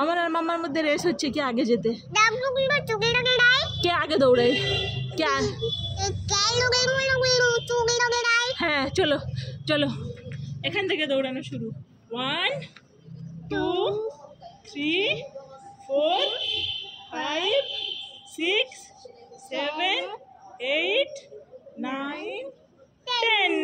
আমার আর মামার মধ্যে রেস হচ্ছে কে আগে যেতে, কে আগে দৌড়ায়, কে। হ্যাঁ চলো চলো, এখান থেকে দৌড়ানো শুরু। 1 2 3 4 5 6 7 8 9 10।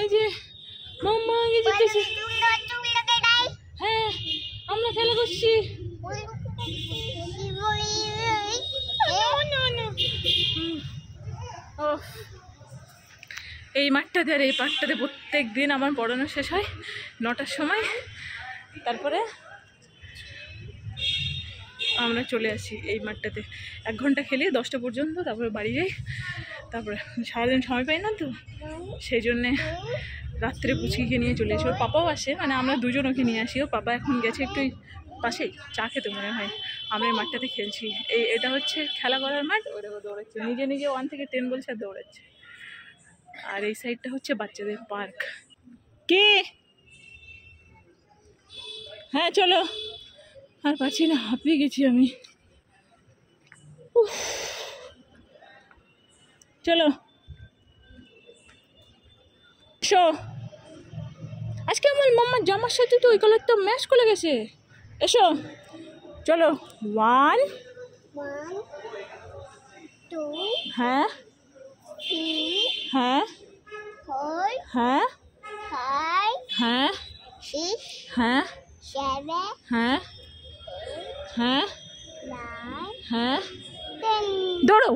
এই যে মাম্মা আগে জিতেছে। হ্যাঁ আমরা খেলা করছি। এই মাঠটাতে আর এই পাঠটাতে প্রত্যেক দিন আমার পড়ানো শেষ হয় 9টার সময়, তারপরে আমরা চলে আসি এই মাঠটাতে। 1 ঘন্টা খেলি 10টা পর্যন্ত, তারপরে বাড়ি যাই। তারপরে সারাদিন সময় পাই না তো, সেই জন্যে রাত্রে পুচকিকে নিয়ে চলে আসি। ওর পাপাও আসে, মানে আমরা দুজন ওকে নিয়ে আসি। ও পাপা এখন গেছে একটু পাশেই চা খেতে মনে হয়। আমরা এই মাঠটাতে খেলছি। এটা হচ্ছে খেলা করার মাঠ। ওরা দৌড়াচ্ছে নিজে নিজে 1 থেকে 10 বলছে আর দৌড়াচ্ছে। আর এই সাইডটা হচ্ছে বাচ্চাদের পার্ক। কে? হ্যাঁ চলো, আর পাচ্ছি না, হাঁপিয়ে গেছি আমি। চলো এসো। আজকে আমার মাম্মার জামার সাথে তো ওই কালারটা ম্যাচ করে গেছে। এসো চলো। 1 2 হ্যাঁ হ্যাঁ হ্যাঁ হ্যাঁ হ্যাঁ হ্যাঁ হ্যাঁ হ্যাঁ দৌড়ো।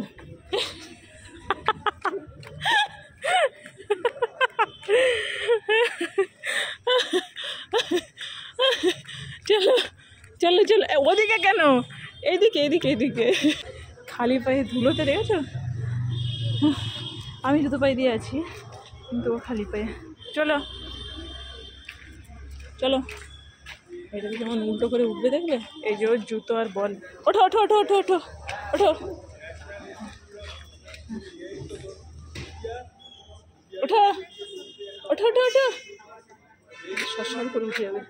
চলো চলো চলো, ওদিকে কেন, এইদিকে এইদিকে এইদিকে। খালি পায়ে ধুলোতে দেখেছো? আমি জুতো পায়ে দিয়ে আছি, কিন্তু ও খালি পায়ে। চলো চলো, এটাকে যেমন উল্টো করে উঠবে দেখবে, এই যে ওর জুতো আর বল। ওঠো ওঠো ওঠো ওঠো ওঠো ওঠো ওঠো ওঠো ওঠো ওঠো, সর করে উঠে যাবে।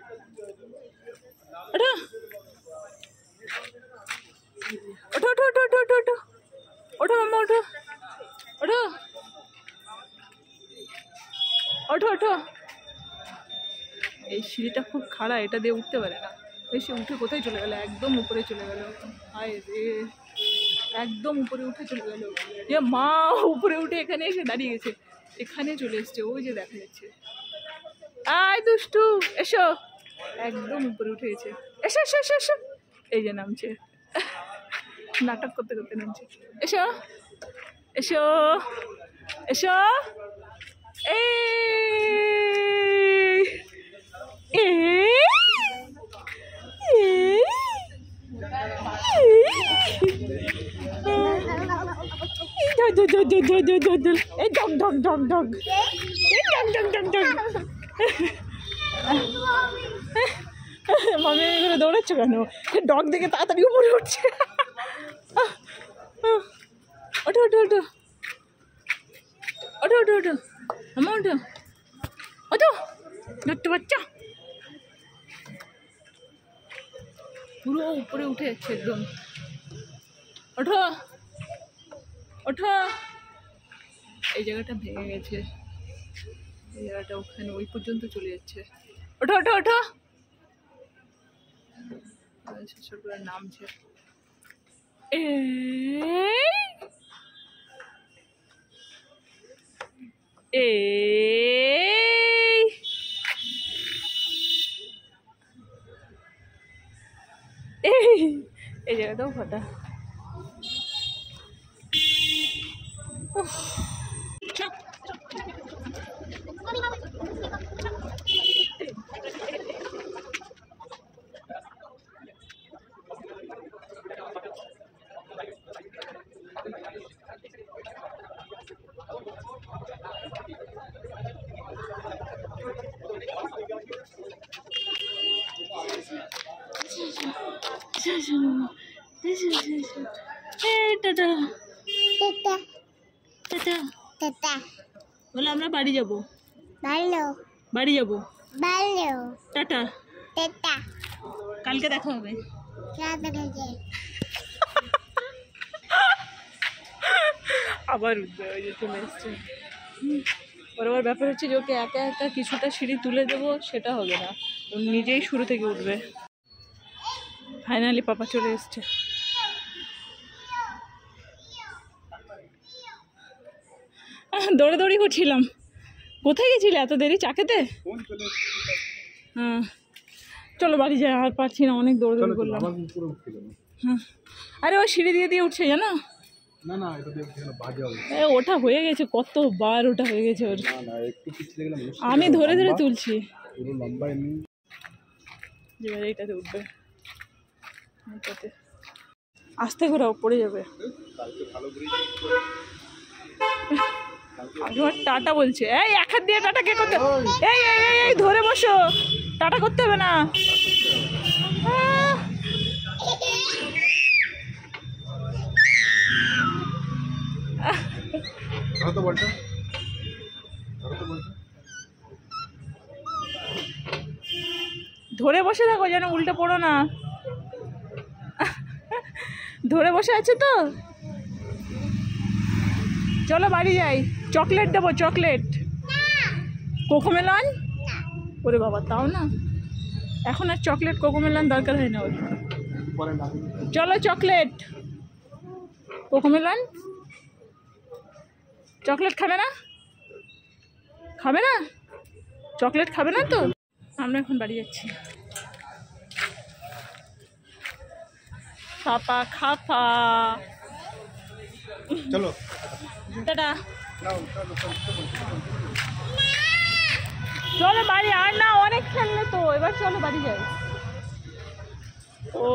ওঠো ওঠো ওঠো ওঠো ওঠো ওঠো ওঠো ওঠো মাম্মা ওঠো ওঠো ওঠো ওঠো। এই সিঁড়িটা খুব খাড়া, এটা দিয়ে উঠতে পারে না। বেশি উঠে কোথায় চলে গেল, একদম উপরে চলে গেল। হায় রে, একদম উপরে উঠে চলে গেল। যে মা উপরে উঠে এখানে এসে দাঁড়িয়ে গেছে, এখানে চলে এসছে, ওই যে দেখা যাচ্ছে। আয় দুষ্টু এসো, একদম উপরে উঠে গেছে। এসো এসো এসো এসো, এই যে নামছে, নাটক করতে করতে নামছে। এসো এসো এসো, এই মামি করে দৌড়াচ্ছ কেন? ডগ দেখে তাড়াতাড়ি উপরে উঠছে। ওঠো ওঠো ওঠো ওঠো ওঠো ওঠো মামা ওঠো ওঠো, ধরতে বাচ্চা পুরো উপরে উঠে যাচ্ছে একদম। ওঠো ওঠো, এই জায়গাটা ভেঙে গেছে, এই জায়গাটা ওখানে ওই পর্যন্ত চলে যাচ্ছে। ওঠো ওঠো ওঠো, শ্বশুর করে নামছে। এই জায়গাটাও ফাটা। টাটা টাটা টাটা টাটা বলে আমরা বাড়ি যাব, ভালো বাড়ি যাব, ভালো টাটা, টাটা কালকে দেখা হবে। রাধা রাধা আবার উঠবে, ওই যে চলে এসছে। ওর আবার ব্যাপার হচ্ছে যে ওকে একা একা কিছুটা সিঁড়ি তুলে দেবো, সেটা হবে না, ও নিজেই শুরু থেকে উঠবে। ফাইনালি পাপা চলে এসছে। দৌড়ে করছিলাম। কোথায় গেছিলে এত দেরি? চাকেতে? হ্যাঁ চলো বাড়ি যাই, আর পারছি না, অনেক দৌড়ে করলাম। হ্যাঁ আরে ওই সিঁড়ি দিয়ে উঠছে জানো, ওটা হয়ে গেছে, কতবার ওটা হয়ে গেছে ওর। আমি ধরে তুলছি, এবারে এইটাতে উঠবে, এইটাতে আস্তে করে পড়ে যাবে। টাটা বলছে, এই এক হাত দিয়ে টাটা কে করতে? এই এই এই ধরে বসো, টাটা করতে হবে না। ধরে বসে থাকো যেন উল্টে পড়ো না। ধরে বসে আছে তো, চলো বাড়ি যাই। চকলেট দেবো, চকলেট, কোকোমেলন। ওরে বাবা, তাও না, এখন আর চকলেট কোকোমেলন দরকার হয় না ওর। চলো চকলেট, কোকোমেলন, চকলেট খাবে না? খাবে না চকলেট? খাবে না তো? আমরা এখন বাড়ি যাচ্ছি। খাপা খাপা, চলো টাটা, চলো বাড়ি। আর না, অনেক খেললে তো, এবার চলো বাড়ি যাই। ও